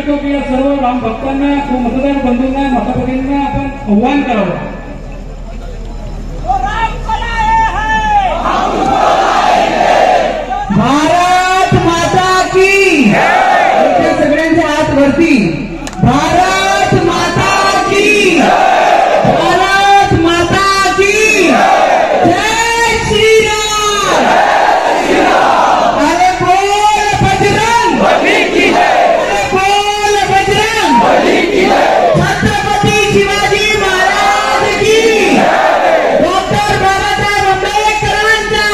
करतो की या सर्व राम भक्तांना मतदार बंधूंना मतपतींना आपण आव्हान करावं। भारत माता की सगळ्यांच्या हात वरती, भारत माता की, भारत माता की जय श्री राम। अरे बोल बजरंग बली की जय, अरे बोल बजरंग बली की जय, छत्रपती शिवाजी महाराज की, डॉक्टर बाबासाहेब आंबेडकरांचा।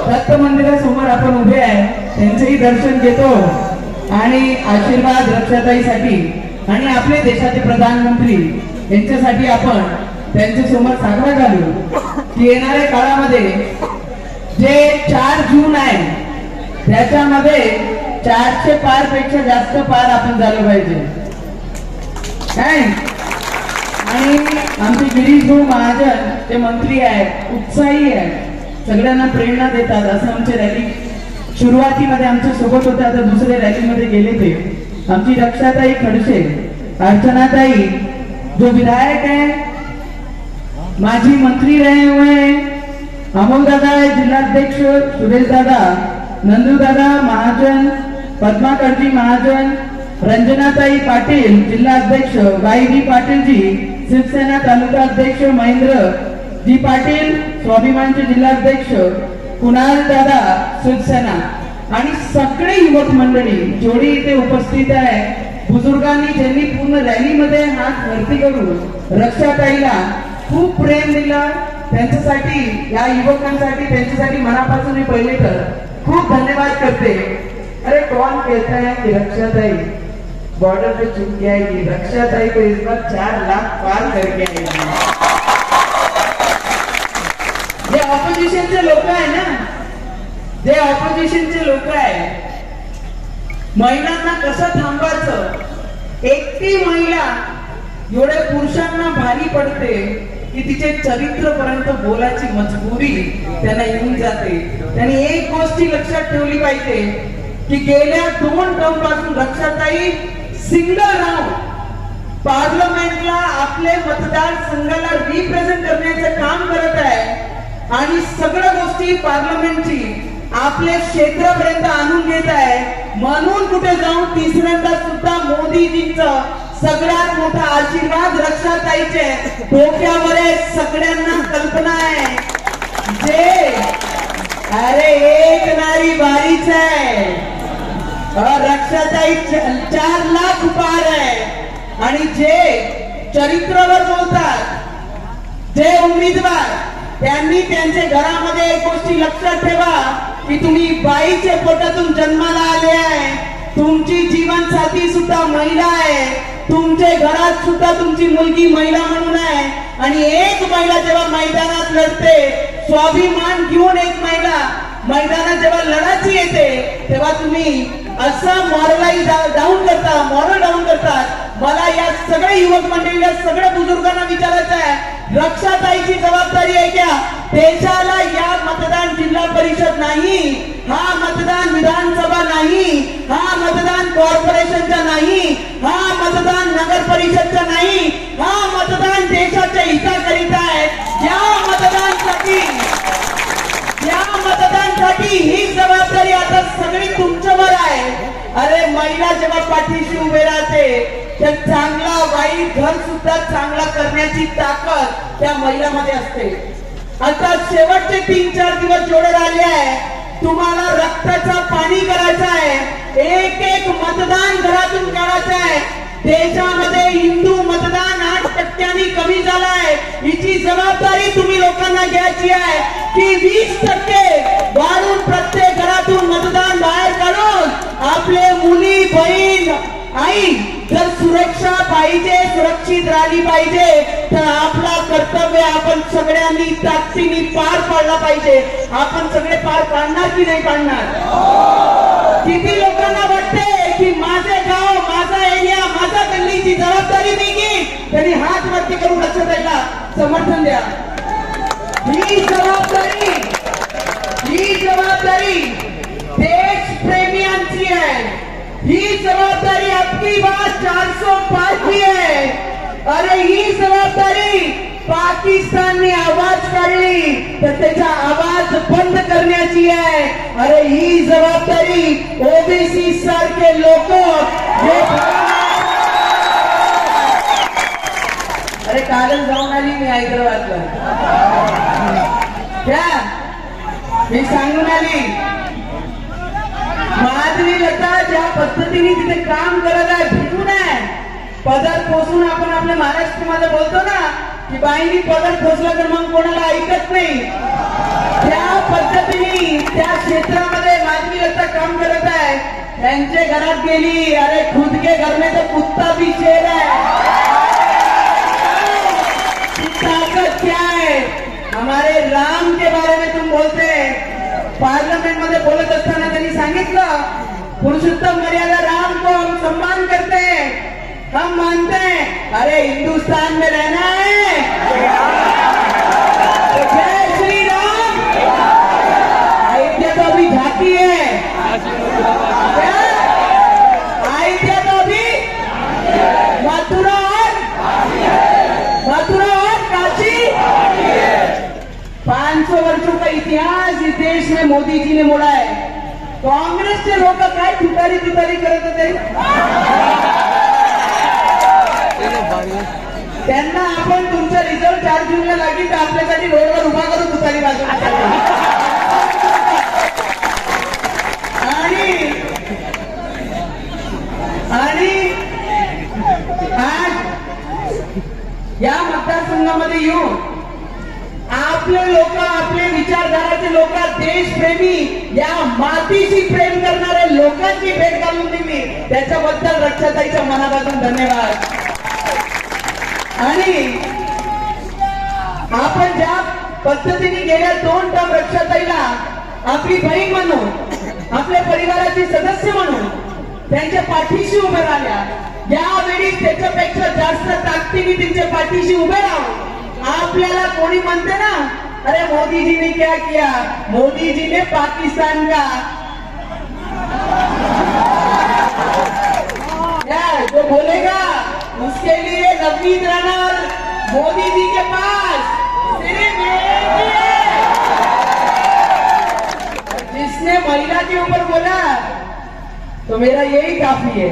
दत्त मंदिरासमोर आपण उभे आहे, त्यांचेही दर्शन घेतो आणि आशीर्वाद रक्षाताईसाठी आणि आपले देशाचे प्रधानमंत्री यांच्यासाठी आपण त्यांच्या समोर साजरा घालू की येणाऱ्या काळामध्ये जे 4 जून आहे त्याच्यामध्ये 400 पार पेक्षा जास्त पार आपण झालं पाहिजे काय। आणि आमचे गिरीश भाऊ महाजन ते मंत्री आहेत, उत्साही आहेत, सगळ्यांना प्रेरणा देतात। असं आमचे रॅली सुरुवातीमध्ये आमच्या सोबत होते, आता दुसऱ्या रॅलीमध्ये गेले ते आमची रक्षाताई खडसे, अर्चनाताई जो विधायक है, माजी मंत्री रहे हुए हैं, अमोल दादा है जिलाध्यक्ष, सुरेश दादा, नंदू दादा महाजन, पद्माकरजी महाजन, रंजनाताई पाटील जिल्हाध्यक्ष, वाईजी पाटील जी शिवसेना तालुका अध्यक्ष, महेंद्र जी पाटील स्वाभिमानचे जिल्हाध्यक्ष, कुणाल दादा शिवसेना आणि सगळे युवक मंडळी जेवढी इथे उपस्थित आहे, बुजुर्गांनी ज्यांनी पूर्ण रॅलीमध्ये हात वरती करून रक्षाताईला खूप प्रेम दिलं, त्यांच्यासाठी या युवकांसाठी त्यांच्यासाठी मनापासून मी पहिले तर खूप धन्यवाद करते। अरे कौन कहता है कि रक्षाताई बॉर्डर पे चुप जाएगी, रक्षाताई को इस बार 4 लाख पार करके आएगी। जे ऑपोजिशनचे लोक आहे ना, जे ऑपोजिशनचे लोक आहे, महिलांना कसं थांबवायचं, एकटी महिला एवढ्या पुरुषांना भारी पडते की तिचे चरित्रपर्यंत बोलायची मजबुरी त्यांना येऊन जाते। त्यांनी एक गोष्टी लक्षात ठेवली पाहिजे की गेल्या 2 टर्म पासून रक्षाताई सिंगल राऊंड पार्लमेंटला आपले मतदारसंघाला रिप्रेझेंट करण्याचं काम करत आहे आणि सगळ्या गोष्टी पार्लमेंटची आपल्या क्षेत्रापर्यंत आणून घेत आहे। म्हणून कुठे जाऊन तिसऱ्यांदा सुद्धा मोदीजींचा सगळ्यात मोठा आशीर्वाद रक्षाताईचे डोक्यावर आहे। सगळ्यांना कल्पना आहे जे अरे एक नारी बारीच आहे, रक्षाताई 4 लाख पार आहे। आणि जे चरित्रावर बोलतात, जे उमेदवार त्यांनी त्यांच्या घरामध्ये एक गोष्टी लक्षात ठेवा की तुम्ही बाईच्या पोटातून जन्माला आले आहे, तुमची जीवनसाथी सुद्धा महिला आहे, तुमच्या घरात सुद्धा तुमची मुलगी महिला म्हणून आहे। आणि एक महिला जेव्हा मैदानात लढते, स्वाभिमान घेऊन एक महिला मैदानात जेव्हा लढायची येते, तेव्हा तुम्ही असं मॉरल डाऊन करतात। मला या सगळ्या युवक मंडळीला, सगळ्या बुजुर्गांना विचारायचं आहे, रक्षाताईची जबाबदारी आहे क्या देशाला? या मतदान जिल्हा परिषद नाही, हा मतदान विधानसभा नाही, हा मतदान कॉर्पोरेशनचा नाही, हा मतदान नगर परिषदचा नाही, हा मतदान देशाच्या हिताकरिता आहे। या मतदानासाठी ही जबाबदारी आता सगळी तुमच्यावर आहे। अरे महिला जेव्हा पाठीशी उभे राहते तर चांगला वाईट घर सुद्धा चांगला करण्याची ताकद त्या महिलांमध्ये असते। आता शेवटचे 3-4 दिवस जेवढे राहिले आहे, तुम्हाला रक्ताचा पाणी करायचा आहे, एक मतदान घरातून काढायचं आहे। देशामध्ये हिंदू मतदान 8% कमी झाला आहे, हिची जबाबदारी तुम्ही लोकांना घ्यायची आहे की 20% वाढून प्रत्येक घरातून मतदान बाहेर काढून आपले मुली बहीण आई जर सुरक्षा पाहिजे, सुरक्षित राहिली पाहिजे, तर आपला कर्तव्य आपण सगळ्यांनी ताकदीने पार पाडला पाहिजे। आपण सगळे पार पाडणार की नाही पाडणार? किती लोकांना वाटते की माझे गाव, माझा एरिया, माझा गल्लीची जबाबदारी मी घेईन, तरी हात वरती करून रक्षाताईला समर्थन द्या। ही जबाबदारी देश प्रेमियांची आहे, ही जबाबदारी आपकी बात 405 की है. अरे ही जबाबदारी पाकिस्तानने आवाज काढली तर त्याचा आवाज बंद करण्याची आहे. अरे ही जबाबदारी ओबीसी सारखे लोक अरे कालच जाऊन आली मी हैदराबादला. क्या मी सांगून आली माधवी लता ज्या पद्धतीने तिथे काम करत आहे भेटून आहे. पदर पोचून आपण आपल्या महाराष्ट्रामध्ये बोलतो ना की बाईंनी पदर पोचला तर मग कोणाला ऐकत नाही. त्या पद्धतीने त्या क्षेत्रामध्ये माधवी लता काम करत आहे. त्यांच्या घरात गेली. अरे खुद के घर में तो कुत्ता भी शेर है. ताकत क्या है. हमारे राम के बारे में तुम बोलते. पार्लियामेंट मध्ये बोलत असताना त्यांनी सांगितलं पुरुषोत्तम मर्यादा राम को हम सम्मान करते हैं, हम मानते हैं. अरे हिंदुस्तान में रहना है तो जय श्री राम. अयोध्या तो अभी झांकी है. क्या अयोध्या तो अभी मथुरा और काशी. 500 वर्षों का इतिहास इस देश में मोदी जी ने मोड़ा है. काँग्रेसचे लोक काय तुतारी करत होते. त्यांना आपण तुमचा रिझल्ट 4 जूनला लागेल तर आपल्यासाठी रोडवर उभा करू तुतारी वाजवण्यासाठी. आणि आज या मतदारसंघामध्ये येऊन आपले लोक, आपले विचारधाराचे लोक, देशप्रेमी, या मातीशी प्रेम करणाऱ्या लोकांची भेट घालून दिली त्याच्याबद्दल रक्षाताईच्या मनापासून धन्यवाद. आणि आपण ज्या पद्धतीने गेल्या 2 टर्म रक्षाताईला आपली बहीण म्हणून, आपल्या परिवाराचे सदस्य म्हणून त्यांच्या पाठीशी उभे राहिल्या, यावेळी त्याच्यापेक्षा जास्त ताकदीने त्यांच्या पाठीशी उभे राहू. आपल्याला कोणी म्हणते ना अरे मोदी जी ने क्या किया. मोदी जी ने पाकिस्तान का जो बोलेगा उसके लिए नवनीत राणा और मोदी जी के पास सिर्फ एक ही है. जिसने महिला के ऊपर बोला तो मेरा यही काफी है.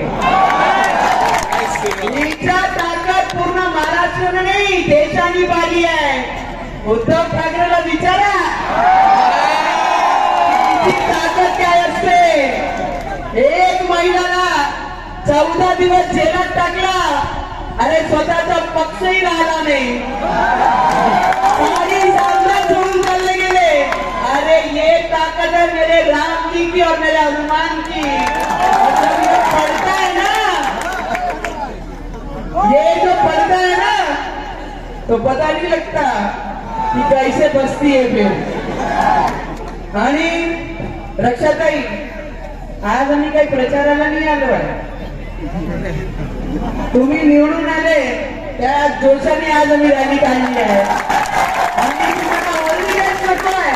हिचा ताकद पूर्ण महाराष्ट्राने नाही देशाने पाहिली आहे. उद्धव ठाकरेला विचारा किती ताकद काय असते. एक महिलाला 14 दिवस जेलात टाकला. अरे स्वतःचा पक्षही राहिला नाही. सारी सामना सोडून चालले गेले. अरे ये ताकद है मेरे राम जी की और मेरे हनुमान की. जब ये पड़ता है ना, ये जो पड़ता है ना तो पता नहीं लगता कि कैसे बसती है फिर. आणि रक्षाताई आज आम्ही काही प्रचाराला नाही आलो आहे. तुम्ही निवडून आले त्या जोशाने आज आम्ही रॅली काढली आहे. आणि तुम्हाला ऑलरेडी नको आहे.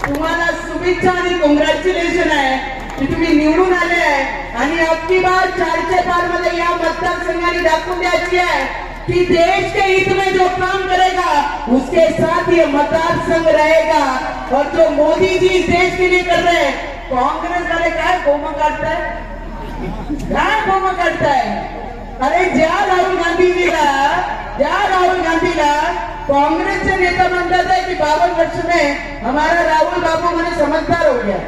तुम्हाला शुभेच्छा आणि कॉंग्रॅच्युलेशन आहे की तुम्ही निवडून आले आहे. आणि अबकी बार 4 पार मध्ये या मतदारसंघाने दाखवून द्यायची आहे कि देश के हित में जो काम करेगा उसके साथ ये मतदारसंघ रहेगा. और जो मोदी जी इस देश के लिए कर रहे हैं, कांग्रेस वाले काय बोमा काढताय, काय बोमा काढताय. अरे ज्या राहुल गांधीला कांग्रेसचे नेता म्हणतात है कि 52 वर्ष में हमारा राहुल बाबू मैंने समझदार हो गया.